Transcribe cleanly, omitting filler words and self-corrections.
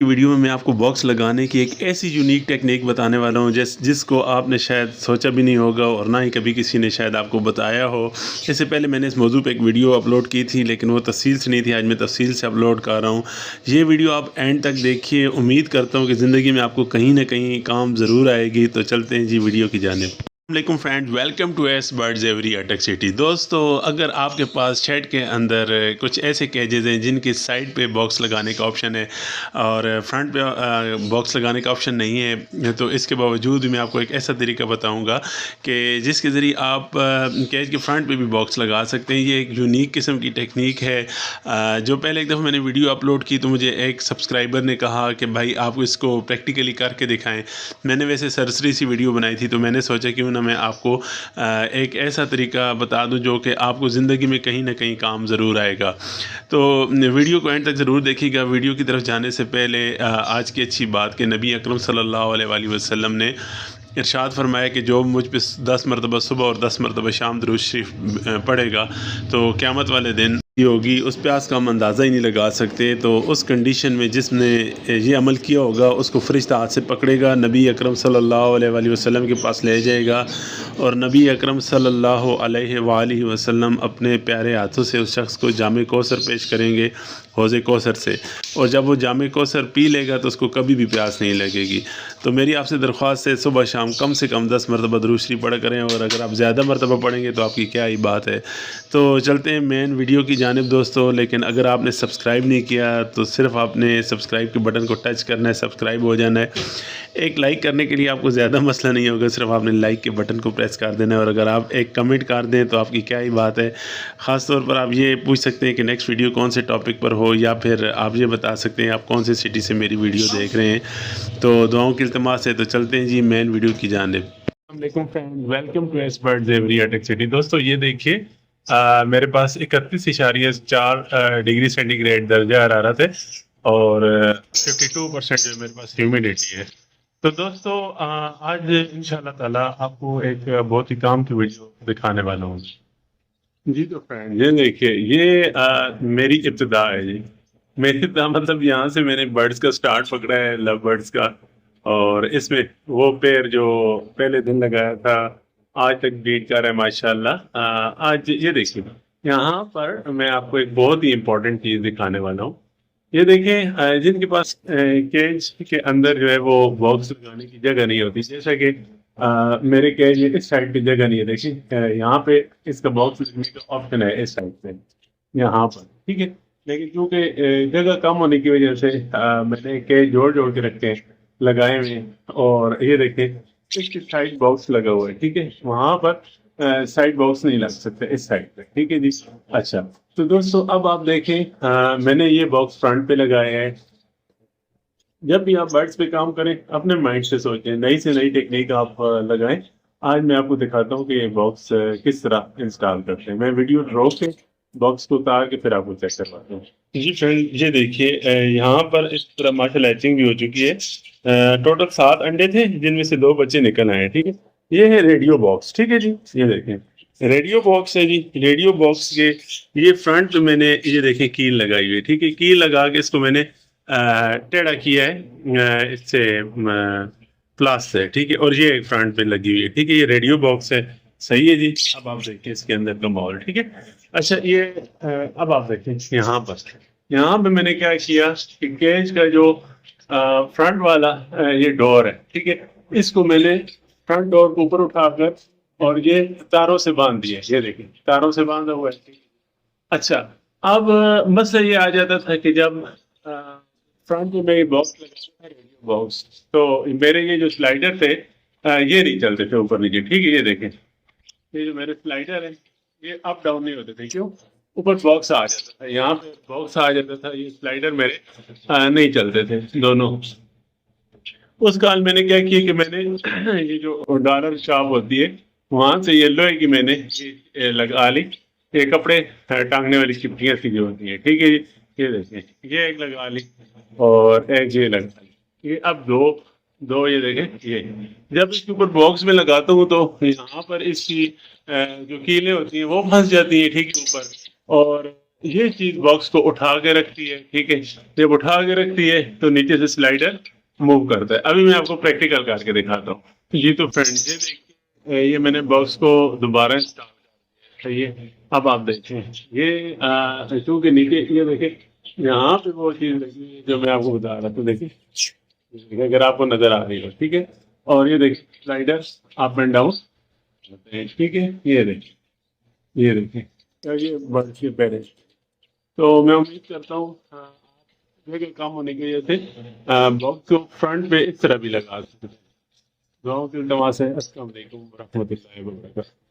Video में मैं आपको बॉक्स लगाने की एक ऐसी यूनिक टेक्निक बताने वाला हूँ जिसको आपने शायद सोचा भी नहीं होगा और ना ही कभी किसी ने शायद आपको बताया हो। इससे पहले मैंने इस मौजू पे एक वीडियो अपलोड की थी, लेकिन वो तफसील से नहीं थी। आज मैं तफसील से अपलोड कर रहा हूँ। ये वीडियो आप एंड तक देखिए। उम्मीद करता हूँ कि ज़िंदगी में आपको कहीं ना कहीं काम ज़रूर आएगी। तो चलते हैं जी वीडियो की जानिब। वालेकुम friend, welcome to S birds aviary Attock city. दोस्तों, अगर आपके पास शेड के अंदर कुछ ऐसे केजेज़ हैं जिनकी साइड पे बॉक्स लगाने का ऑप्शन है और फ्रंट पे बॉक्स लगाने का ऑप्शन नहीं है, तो इसके बावजूद भी मैं आपको एक ऐसा तरीका बताऊंगा कि जिसके ज़रिए आप केज के फ्रंट पे भी बॉक्स लगा सकते हैं। ये एक यूनिक किस्म की टेक्निक है। जो पहले एक दफ़ा मैंने वीडियो अपलोड की तो मुझे एक सब्सक्राइबर ने कहा कि भाई आप इसको प्रैक्टिकली करके दिखाएँ। मैंने वैसे सरसरी सी वीडियो बनाई थी, तो मैंने सोचा क्यों ना मैं आपको एक ऐसा तरीका बता दूं जो कि आपको ज़िंदगी में कहीं ना कहीं काम ज़रूर आएगा। तो वीडियो को एंड तक ज़रूर देखिएगा। वीडियो की तरफ जाने से पहले आज की अच्छी बात कि नबी अकरम सल्लल्लाहु अलैहि वसल्लम ने इरशाद फरमाया कि जो मुझ पे 10 मरतबा सुबह और 10 मरतबा शाम दुरूद शरीफ पढ़ेगा तो क़यामत वाले दिन ये होगी, उस प्यास का हम अंदाज़ा ही नहीं लगा सकते। तो उस कंडीशन में जिसने ये अमल किया होगा उसको फ़रिश्ता हाथ से पकड़ेगा, नबी अकरम सल्लल्लाहु अलैहि वसल्लम के पास ले जाएगा और नबी अकरम सल्लल्लाहु अलैहि वसल्लम अपने प्यारे हाथों से उस शख्स को जामे कौसर पेश करेंगे, हौज़े कौसर से। और जब वो जामे कौसर पी लेगा तो उसको कभी भी प्यास नहीं लगेगी। तो मेरी आपसे दरख्वास्त है, सुबह शाम कम से कम 10 मरतबा दुरूद शरीफ पढ़ा करें, और अगर आप ज़्यादा मरतबा पढ़ेंगे तो आपकी क्या ही बात है। तो चलते हैं मेन वीडियो की जानिब दोस्तों। लेकिन अगर आपने सब्सक्राइब नहीं किया तो सिर्फ आपने सब्सक्राइब के बटन को टच करना है, सब्सक्राइब हो जाना है। एक लाइक करने के लिए आपको ज़्यादा मसला नहीं होगा, सिर्फ आपने लाइक के बटन को प्रेस कर देना है। और अगर आप एक कमेंट कर दें तो आपकी क्या ही बात है। ख़ास तौर पर आप ये पूछ सकते हैं कि नेक्स्ट वीडियो कौन से टॉपिक पर हो, या फिर आप ये बता सकते हैं आप कौन से सिटी से मेरी वीडियो देख रहे हैं। तो दुआओं की इल्तमास है। तो चलते हैं जी मेन वीडियो की जानिब। अस्सलाम friend, welcome to S birds aviary Attock city. दोस्तों ये देखिए, मेरे पास 31.4 डिग्री सेंटीग्रेड दर्जा हरारत है और 52% जो मेरे पास ह्यूमिडिटी है। तो दोस्तों आज इंशाल्लाह ताला आपको एक बहुत ही काम की वीडियो दिखाने वाला हूँ जी। तो फ्रेंड ये देखिए, ये मेरी इब्तिदा है जी। मेरी इब्तिदा मतलब यहाँ से मैंने बर्ड्स का स्टार्ट पकड़ा है, लव बर्ड्स का। और इसमें वो पेड़ जो पहले दिन लगाया था आज तक ब्रीड कर रहा है माशाल्लाह। आज ये देखिए, यहाँ पर मैं आपको एक बहुत ही इम्पोर्टेंट चीज़ दिखाने वाला हूँ। ये देखिए, जिनके पास केज के अंदर जो है वो बॉक्स लगाने की जगह नहीं होती, जैसा कि मेरे केज इस साइड पे जगह नहीं है। देखिए, यहाँ पे इसका बॉक्स लगने का ऑप्शन है इस साइड पे, यहाँ पर, ठीक है। लेकिन क्योंकि जगह कम होने की वजह से मैंने केज जोड़ जोड़ के रखे हैं, लगाए हुए हैं। और ये देखिए, इसकी साइड बॉक्स लगा हुआ है, ठीक है। वहां पर साइड बॉक्स नहीं लग सकते इस साइड पे, ठीक है जी। अच्छा, तो दोस्तों अब आप देखें, मैंने ये बॉक्स फ्रंट पे लगाया है। जब भी आप बर्ड्स पे काम करें अपने माइंड से सोचें, नई से नई टेक्निक आप लगाएं। आज मैं आपको दिखाता हूँ कि ये बॉक्स किस तरह इंस्टॉल करते हैं। मैं वीडियो रोक के बॉक्स को उतार के फिर आपको चेक करवाता हूँ जी। फ्रेंड ये देखिए, यहाँ पर इस तरह माशाल्लाह हैचिंग भी हो चुकी है। टोटल 7 अंडे थे जिनमें से 2 बच्चे निकल आए हैं, ठीक है। ये है रेडियो बॉक्स, ठीक है जी। ये देखें रेडियो बॉक्स है जी। रेडियो बॉक्स के ये फ्रंट पे मैंने ये देखें कील लगाई हुई है, ठीक है। कील लगा के इसको मैंने टेढ़ा किया है इससे प्लास से, ठीक है। और ये फ्रंट पे लगी हुई है, ठीक है। ये रेडियो बॉक्स है, सही है जी। अब आप देखिए इसके अंदर का माहौल, ठीक है। अच्छा ये अब आप देखें यहाँ पे मैंने क्या किया कि केज का जो फ्रंट वाला ये डोर है, ठीक है। इसको मैंने फ्रंट डोर को ऊपर उठाकर और ये तारों से बांध दिया। ये देखिए तारों से बांधा हुआ है। अच्छा, अब मसला ये आ जाता था कि जब फ्रंट में मैं बॉक्स लगाता था रेडियो बॉक्स, तो मेरे ये जो स्लाइडर थे ये नहीं चलते थे ऊपर नीचे, ठीक है। ये देखें, ये जो मेरे स्लाइडर है ये अप डाउन नहीं होते थे। क्यों? ऊपर बॉक्स आ जाता था, यहाँ पे बॉक्स आ जाता था, ये स्लाइडर मेरे नहीं चलते थे दोनों। उस काल मैंने क्या किया कि मैंने ये जो डॉलर शॉप होती है वहां से ये लोहे की मैंने ये लगा ली। ये कपड़े टांगने वाली चिपटियां सी जो होती है, ठीक है। ये देखिए, ये एक लगा ली और एक ये लगा ली। ये अब दो दो ये देखें, ये जब इसके ऊपर बॉक्स में लगाता हूँ तो यहाँ पर इसकी जो कीलें होती हैं वो फंस जाती हैं, ठीक है, ऊपर। और ये चीज बॉक्स को उठा के रखती है, ठीक है। जब उठा के रखती है तो नीचे से स्लाइडर मूव करता है। अभी मैं आपको प्रैक्टिकल करके दिखाता हूँ। जी तो फ्रेंड्स, ये देखिए, ये मैंने बॉक्स को दोबारा इंस्टॉल कर दिया, सही है। अब आप देखें, ये चूंकि नीचे ये देखिए, यहाँ पे वो चीज लगी है जो मैं आपको बता रहा था, देखिए अगर आपको नजर आ रही हो, ठीक है। और ये देखिए स्लाइडर अप एंड डाउन होते हैं, ठीक है। ये देखिए, ये बर्ड्स के पैर हैं। तो मैं उम्मीद करता हूँ जगह कम होने की वजह से बॉक्स को फ्रंट पे इस तरह भी लगा सकते हैं। गाँव के तमाशे। अस्सलाम वालेकुम रहमतुल्लाहि व बरकातहू।